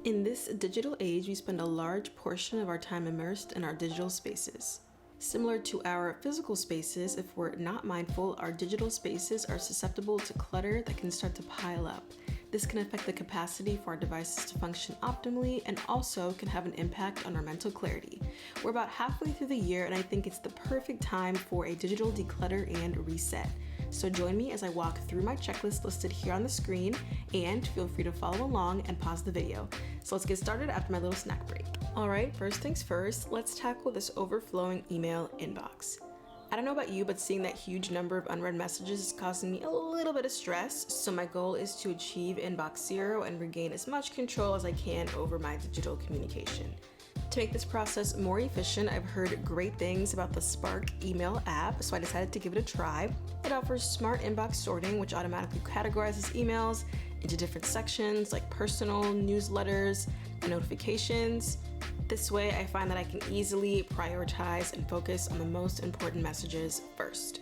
In this digital age, we spend a large portion of our time immersed in our digital spaces. Similar to our physical spaces, if we're not mindful, our digital spaces are susceptible to clutter that can start to pile up. This can affect the capacity for our devices to function optimally and also can have an impact on our mental clarity. We're about halfway through the year and I think it's the perfect time for a digital declutter and reset. So join me as I walk through my checklist listed here on the screen, and feel free to follow along and pause the video. So let's get started after my little snack break. All right, first things first, let's tackle this overflowing email inbox. I don't know about you, but seeing that huge number of unread messages is causing me a little bit of stress. So my goal is to achieve inbox zero and regain as much control as I can over my digital communication. To make this process more efficient, I've heard great things about the Spark email app, so I decided to give it a try. It offers smart inbox sorting, which automatically categorizes emails into different sections like personal, newsletters, and notifications. This way, I find that I can easily prioritize and focus on the most important messages first.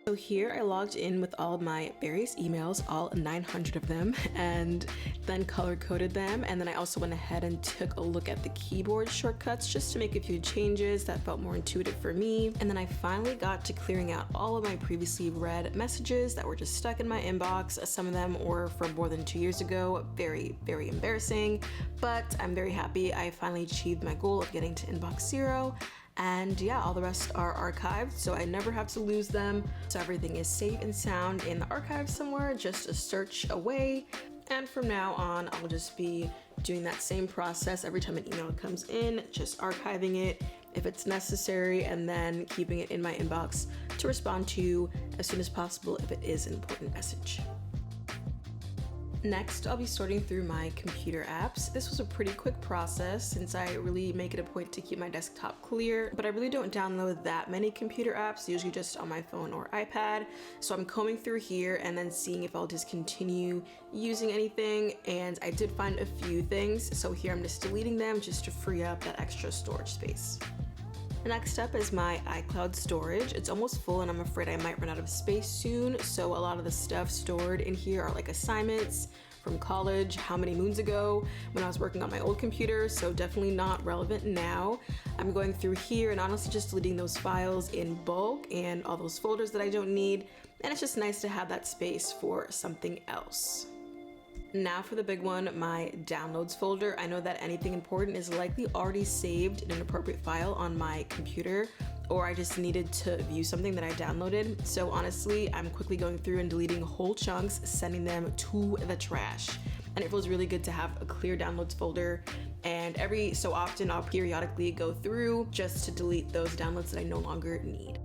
So here I logged in with all my various emails, all 900 of them, and then color coded them. And then I also went ahead and took a look at the keyboard shortcuts just to make a few changes that felt more intuitive for me. And then I finally got to clearing out all of my previously read messages that were just stuck in my inbox. Some of them were from more than 2 years ago, very, very embarrassing, but I'm very happy I finally achieved my goal of getting to inbox zero. And yeah, all the rest are archived, so I never have to lose them. So everything is safe and sound in the archive somewhere, just a search away. And from now on, I'll just be doing that same process every time an email comes in, just archiving it if it's necessary, and then keeping it in my inbox to respond to as soon as possible if it is an important message. Next, I'll be sorting through my computer apps. This was a pretty quick process since I really make it a point to keep my desktop clear, but I really don't download that many computer apps, usually just on my phone or iPad. So I'm combing through here and then seeing if I'll discontinue using anything, and I did find a few things. So here I'm just deleting them just to free up that extra storage space. Next up is my iCloud storage. It's almost full and I'm afraid I might run out of space soon. So a lot of the stuff stored in here are like assignments from college, how many moons ago when I was working on my old computer, so definitely not relevant now. I'm going through here and honestly just deleting those files in bulk and all those folders that I don't need. And it's just nice to have that space for something else. Now for the big one, my downloads folder. I know that anything important is likely already saved in an appropriate file on my computer, or I just needed to view something that I downloaded. So honestly, I'm quickly going through and deleting whole chunks, sending them to the trash. And it feels really good to have a clear downloads folder. And every so often, I'll periodically go through just to delete those downloads that I no longer need.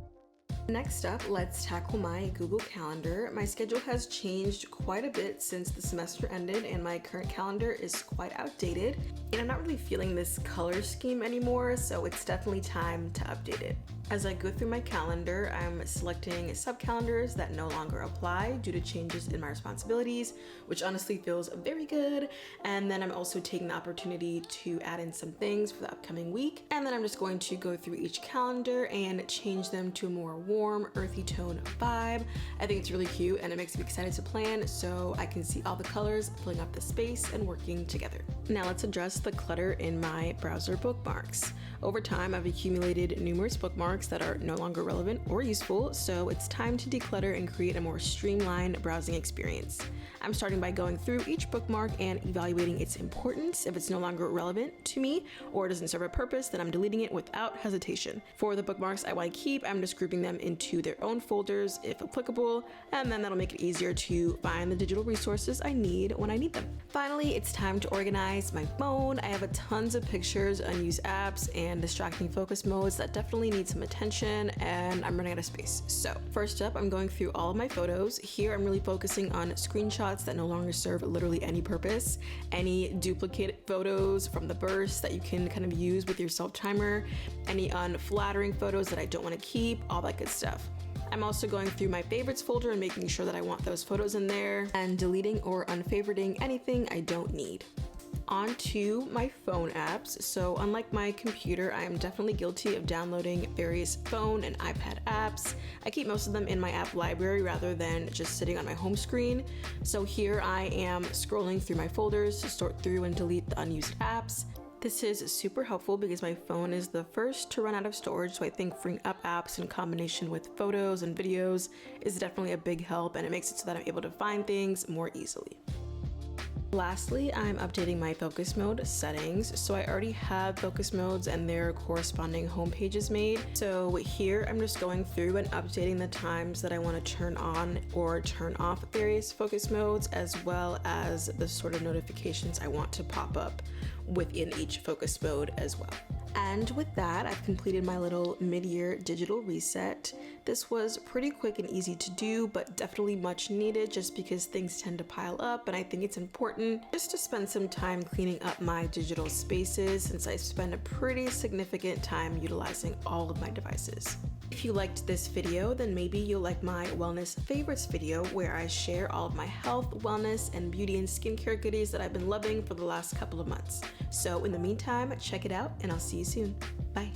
Next up, let's tackle my Google Calendar. My schedule has changed quite a bit since the semester ended, and my current calendar is quite outdated. And I'm not really feeling this color scheme anymore, so it's definitely time to update it. As I go through my calendar, I'm selecting sub-calendars that no longer apply due to changes in my responsibilities, which honestly feels very good. And then I'm also taking the opportunity to add in some things for the upcoming week. And then I'm just going to go through each calendar and change them to a more warm, earthy tone vibe. I think it's really cute and it makes me excited to plan, so I can see all the colors filling up the space and working together. Now let's address the clutter in my browser bookmarks. Over time, I've accumulated numerous bookmarks that are no longer relevant or useful, so it's time to declutter and create a more streamlined browsing experience. I'm starting by going through each bookmark and evaluating its importance. If it's no longer relevant to me or doesn't serve a purpose, then I'm deleting it without hesitation. For the bookmarks I want to keep, I'm just grouping them into their own folders if applicable, and then that'll make it easier to find the digital resources I need when I need them. Finally, it's time to organize my phone. I have tons of pictures, unused apps, and distracting focus modes that definitely need some attention, and I'm running out of space. So first up, I'm going through all of my photos. Here I'm really focusing on screenshots that no longer serve literally any purpose, any duplicate photos from the burst that you can kind of use with your self-timer, any unflattering photos that I don't want to keep, all that good stuff. I'm also going through my favorites folder and making sure that I want those photos in there, and deleting or unfavoriting anything I don't need. On to my phone apps. So unlike my computer, I am definitely guilty of downloading various phone and iPad apps. I keep most of them in my app library rather than just sitting on my home screen. So here I am scrolling through my folders to sort through and delete the unused apps. This is super helpful because my phone is the first to run out of storage, so I think freeing up apps in combination with photos and videos is definitely a big help, and it makes it so that I'm able to find things more easily. Lastly, I'm updating my focus mode settings. So I already have focus modes and their corresponding home pages made. So here I'm just going through and updating the times that I want to turn on or turn off various focus modes, as well as the sort of notifications I want to pop up within each focus mode as well. And with that, I've completed my little mid-year digital reset. This was pretty quick and easy to do, but definitely much needed just because things tend to pile up, and I think it's important just to spend some time cleaning up my digital spaces since I spend a pretty significant time utilizing all of my devices. If you liked this video, then maybe you'll like my wellness favorites video where I share all of my health, wellness, and beauty and skincare goodies that I've been loving for the last couple of months. So in the meantime, check it out and I'll see you soon. Bye.